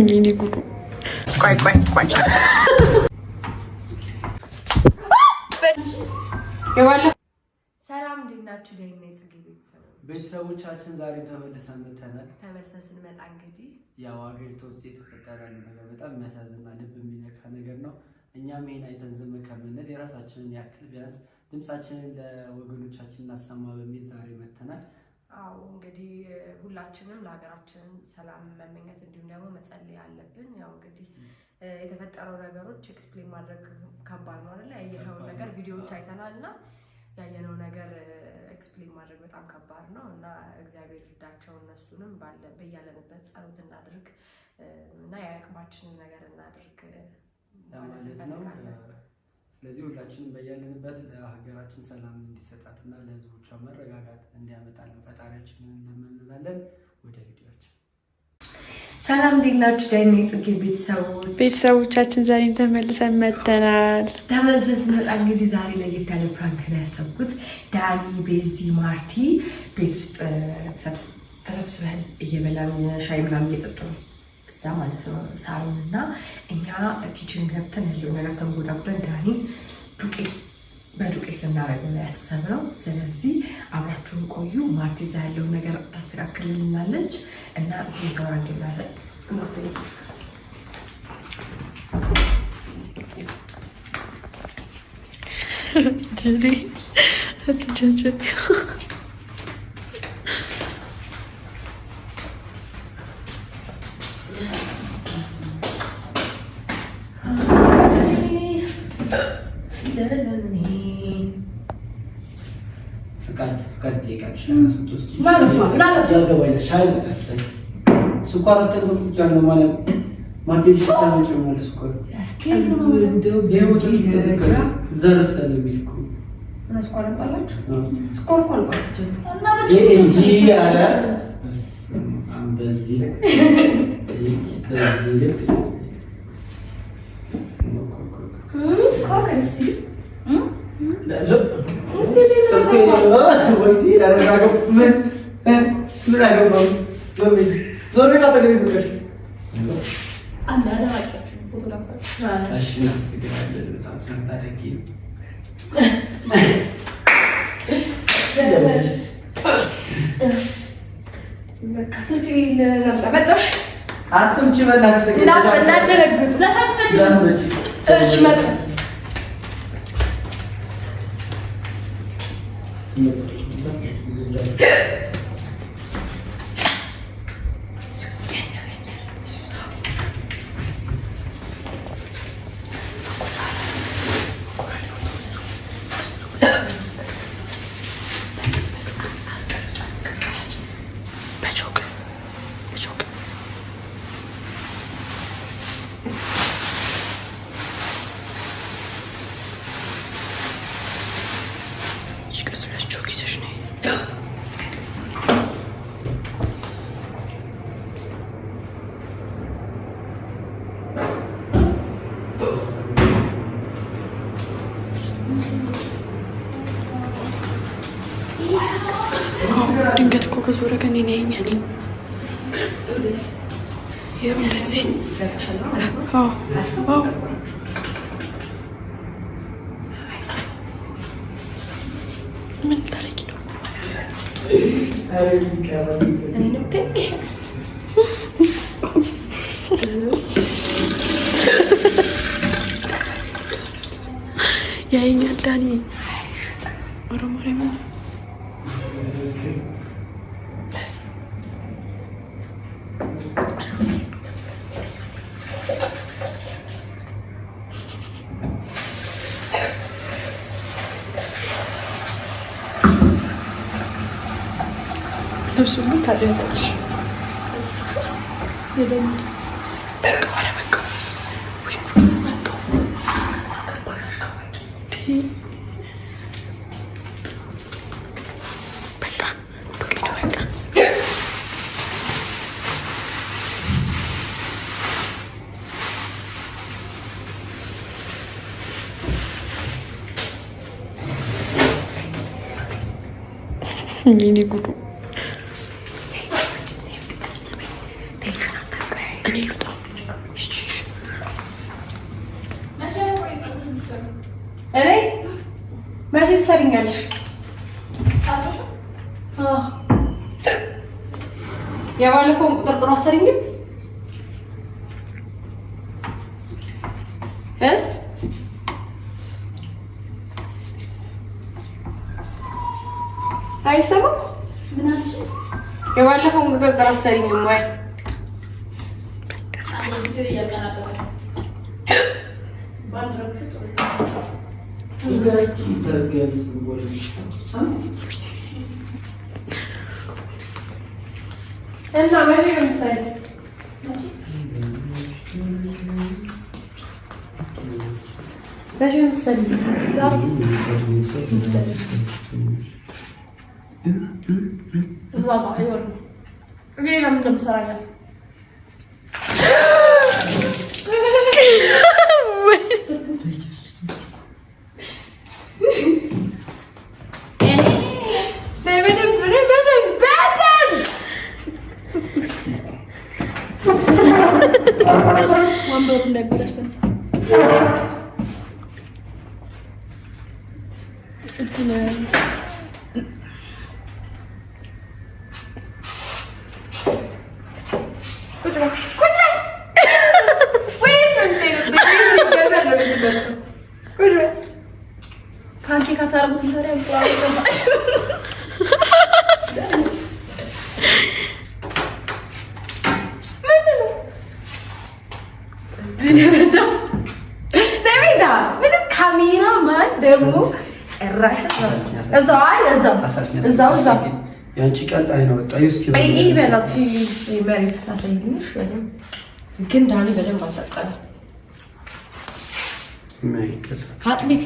ሚኒ ጉዱ ቆይ ሰላም እንዴት ናችሁ? ደህና ነኝ። ጽጌ ቤተሰቦቻችን ዛሬም ተመልሰን መጥተናል። ተመልሰን ስንመጣ እንግዲህ ያው ሀገሪቱ ውስጥ የተፈጠረ ነገር በጣም የሚያሳዝንና ልብ የሚነካ ነገር ነው። እኛም ይሄን አይተን ዝም ከምንል የራሳችንን ያክል ቢያንስ ድምጻችንን ለወገኖቻችን እናሰማ በሚል ዛሬ መጥተናል። አዎ እንግዲህ ሁላችንም ለሀገራችን ሰላም መመኘት እንዲሁም ደግሞ መጸለይ አለብን። ያው እንግዲህ የተፈጠረው ነገሮች ኤክስፕሌን ማድረግ ከባድ ነው አይደል? ያየነው ነገር ቪዲዮዎች አይተናልና ያየነው ነገር ኤክስፕሌን ማድረግ በጣም ከባድ ነው እና እግዚአብሔር ይርዳቸው። እነሱንም በያለንበት ጸሎት እናድርግ እና የአቅማችንን ነገር እናድርግ ማለት ነው። ስለዚህ ሁላችንም በያለንበት ለሀገራችን ሰላም እንዲሰጣትና ለሕዝቦቿ መረጋጋት እንዲያመጣልን ፈጣሪያችንን እንለምናለን። ወደ ቪዲዮአችን። ሰላም እንዴት ናችሁ? ደህና ነኝ። ጽጌ ቤተሰቦቻችን ዛሬም ተመልሰን መጥተናል። ተመልሰን ስንመጣ እንግዲህ ዛሬ ለየት ያለ ፕራንክ ነው ያሰብኩት። ዳኒ፣ ቤዚ፣ ማርቲ ቤት ውስጥ ተሰብስበን እየበላን ሻይ ምናምን እየጠጡ ነው እዛ ማለት ነው ሳሎን እና እኛ ኪችን ገብተን ያለው ነገር ተንጎዳጉደን ዳኒን በዱቄት ልናደርግ ነው ያሰብነው። ስለዚህ አብራችሁን ቆዩ። ማርቲ እዛ ያለውን ነገር ታስተካክልልናለች እና ቪዲዮ እንድናለን ጀሪ አትጀጀሪ ስኳር ተጠቅሞ ማለት ማቴሽ ታመጭ ማለት ስኳር ዘረስተን የሚልኩ ስኳር እንጣላችሁ ስኳር ቆልቋስጭ እንጂ አለ በዚህ ልክ ኮከሲ ድንገት እኮ ከዞረ ግን እኔ ያኛል ይሄው እንደዚህ ምን ታረቂ ነው? እኔንም ተንክ ያኛል ዳኒ አረማረም ልብሱ ምን ታደርጋለሽ? የደም በቃ ወይ ጉዱ በቃ ሚኒ ጉዱ መቼ ትሰሪኛለሽ? የባለፈውን ቁጥርጥር አሰሪኝም አይሰማም። ምን አልሽ? የባለፈውን ቁጥርጥር አሰሪኝም ወይ እና መቼ ነው የምትሰሪው? መቼ ነው የምትሰሪው? ዛሬ እዛ ጋር ይኸውልህ እኔ ለምን እንደምሰራላት ወንበሩ እንዳይበላሽ ተንሳ ስልኩን ፓንኬክ አታረጉትም ታዲያ? እንቁላል ገባሽ? ምንም ካሜራማን ደግሞ ጭራሽ እዛው ያንቺ ቀል አይነወጣ ይስኪ መሬት ታሳይልሽ። ግን ዳኒ በደንብ አልታጠበ አጥቢት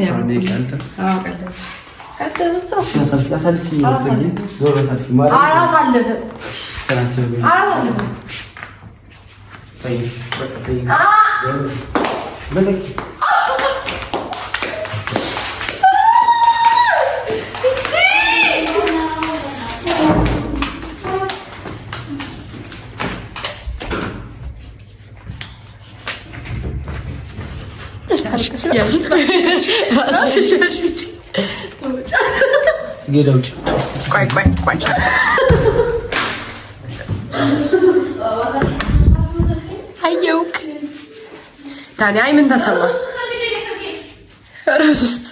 አየውክ ታዲያ ምን ተሰማ? ራስ ውስጥ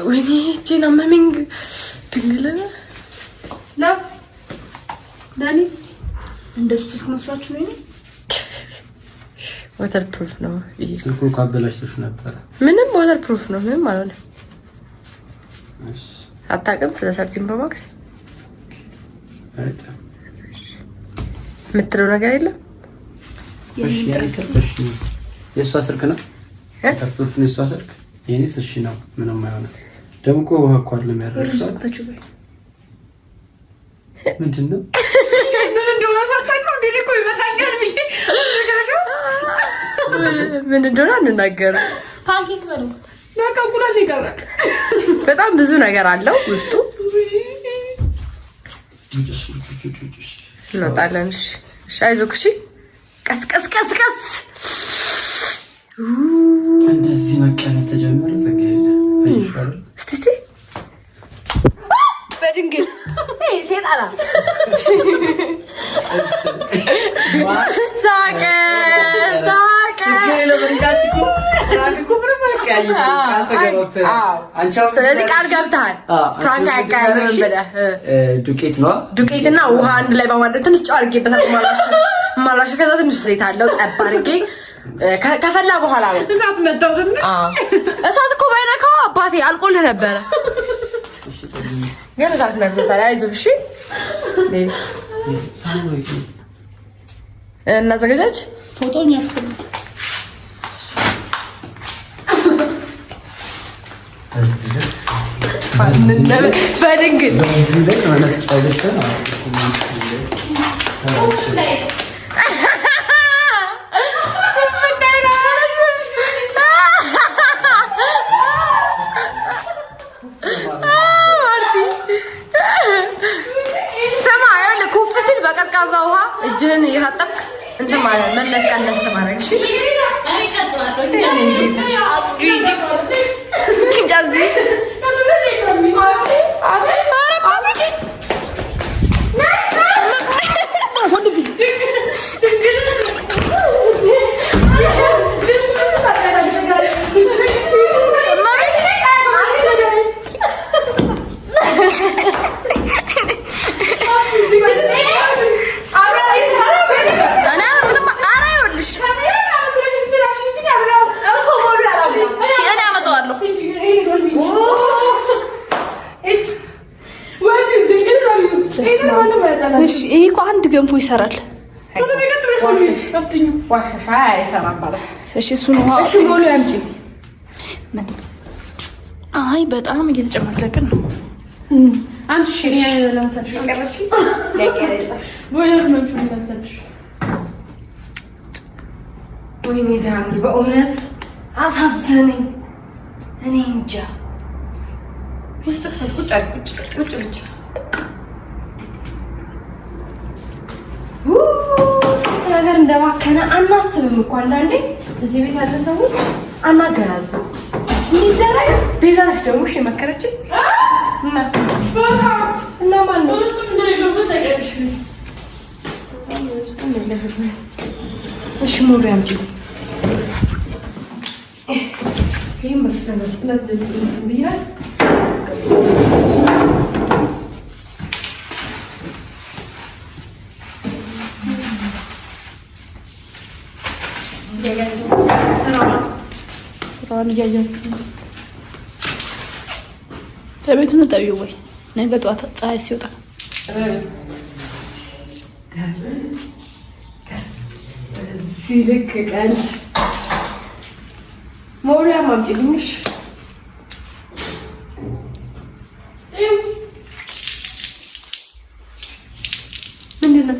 ወይኔ እጄን አመመኝ። ድንግል ላ ዳኒ እንደዚህ ስልክ መስላችሁ ነው? ዋተር ፕሩፍ ነው። ስልኩ ካበላሽተሽ ነበር። ምንም ዋተር ፕሩፍ ነው። ምንም አልሆነ። እሺ አታውቅም ስለ 13 ፕሮ ማክስ የምትለው ነገር የለም? የእሷ ስልክ ነው። ዋተር ፕሩፍ ነው የእሷ ስልክ። የኔስ እሺ ነው። ምንም አይሆንም። ደግሞ እኮ ውሃ እኮ አይደለም ያደረገው። ምንድን ነው? ምን እንደሆነ አንናገርም። ፓንኬክ ነው ያቀቁላል ይቀራል። በጣም ብዙ ነገር አለው ውስጡ። እንወጣለን። እሺ አይዞህ። እሺ ቀስ ቀስ ቀስ ቀስ። እንደዚህ መቀመጥ ተጀመረ። ዘጋይደ አይሻል። እስቲ በድንግል ሴጣና ሳቀ ስለዚህ ቃል ገብተሃል። ፍራንክ አይቀርም ብለህ ዱቄትና ውሃ አንድ ላይ በማድረግ ትንሽ ጨው አድርጌበታል። ማላሽ ከዛ ትንሽ ዘይት አለው ጠብ አድርጌ ከፈላ በኋላ ነው እሳት መጣው። እሳት እኮ ባይነካው አባቴ አልቆልህ ነበረ። ግን እሳት ነክቶታል። አይዞህ። እሺ እናዘጋጃች ፎቶኛ በድንግል ስማ፣ ኩፍ ሲል በቀዝቃዛ ውሃ እጅህን እየታጠብክ እንትን ማለት መለስ ቀነስ ማድረግ እሺ። ይሄ እኮ አንድ ገንፎ ይሰራል። አይ በጣም እየተጨማለቅን ነው። ወይኔ ዳኒ በእውነት አሳዘነኝ። እኔ እንጃ ውስጥ ቁጭ ቁጭ ብቻ ነገር እንደባከነ አናስብም እኮ አንዳንዴ እዚህ ቤት ያለን ሰዎች አናገናዝም። ይደረግ ቤዛሽ ደግሞ እሺ መከረችን እና ማን ነው እሺ ሞሪያም ጂ ይሄን በፍጥነት ዘንድሮ ብያል ስራውን እያያችሁ ነው። ለቤቱን ጠቢው ወይ ነገ ጠዋት ፀሐይ ሲወጣ ሲልክ ቀልድ ሞሪያ ማምጪልኝሽ ምንድን ነው?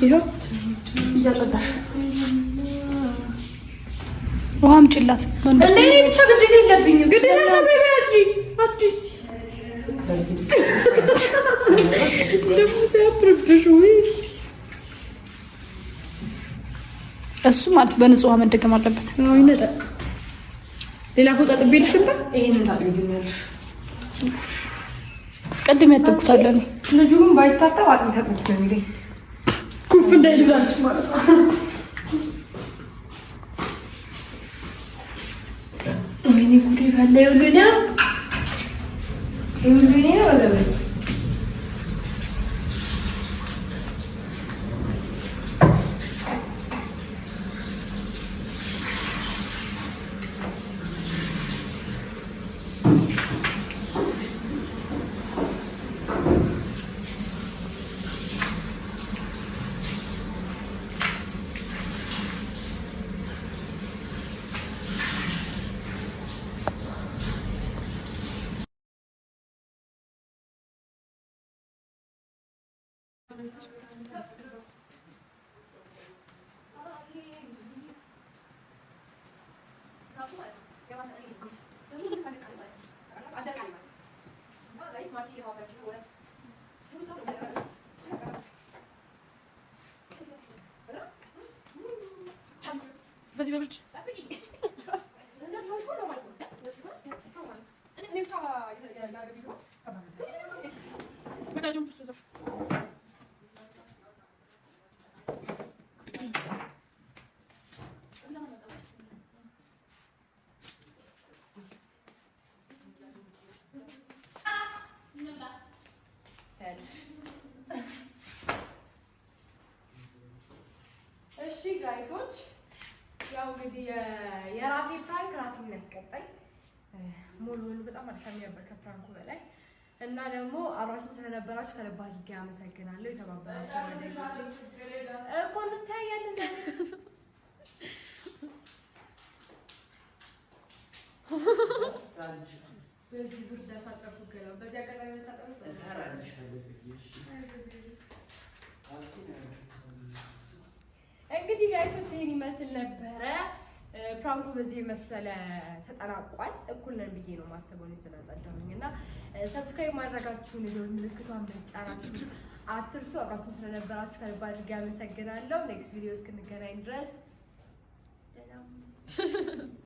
ይሄው እያጸዳሽ ውሃ አምጪላት። እንዴ እኔ ብቻ ግዴታ የለብኝም። ግዴታ ቤቢ አስጂ እሱ ማለት በንጹህ ውሃ መደገም አለበት። ሌላ ቦታ ጥቤልሽ እንታ ይሄንን ታጥቢልኛለሽ። ቅድም ያጠብኩታል እኔ ልጁም ባይታጠብ አጥቢ ታጥቢት ነው የሚለኝ። ኩፍ እንዳይልባችሁ ማለት ነው። ወይኔ ጉዴ ፈላ ይውልና ይውልና ወለበ በዚህ በብርድ እሺ ጋይሶች ያው እንግዲህ የራሴ ፕራንክ ራሴ ምን ያስቀጣኝ ሙሉውን በጣም አድካሚ ነበር ከፕራንኩ በላይ እና ደግሞ አብራችሁ ስለነበራችሁ ከልብ አድርጌ አመሰግናለሁ። የተባበራችሁ ወዳጆቼ እኮ እንታያለን በዚህ ብርድ አሳጠርኩ ገለው በዚህ አጋጣሚ መታጠብ እንግዲህ ጋይሶች ይሄን ይመስል ነበረ ፕራንኩ በዚህ መሰለ ተጠናቋል። እኩል ነን ብዬ ነው ማሰበው ነው ስለጸዳሁኝና ሰብስክራይብ ማድረጋችሁን ምልክቷን መጫናችሁ አትርሱ። አብራችሁን ስለነበራችሁ ከልብ አድርጌ አመሰግናለሁ። ኔክስት ቪዲዮ እስክንገናኝ ድረስ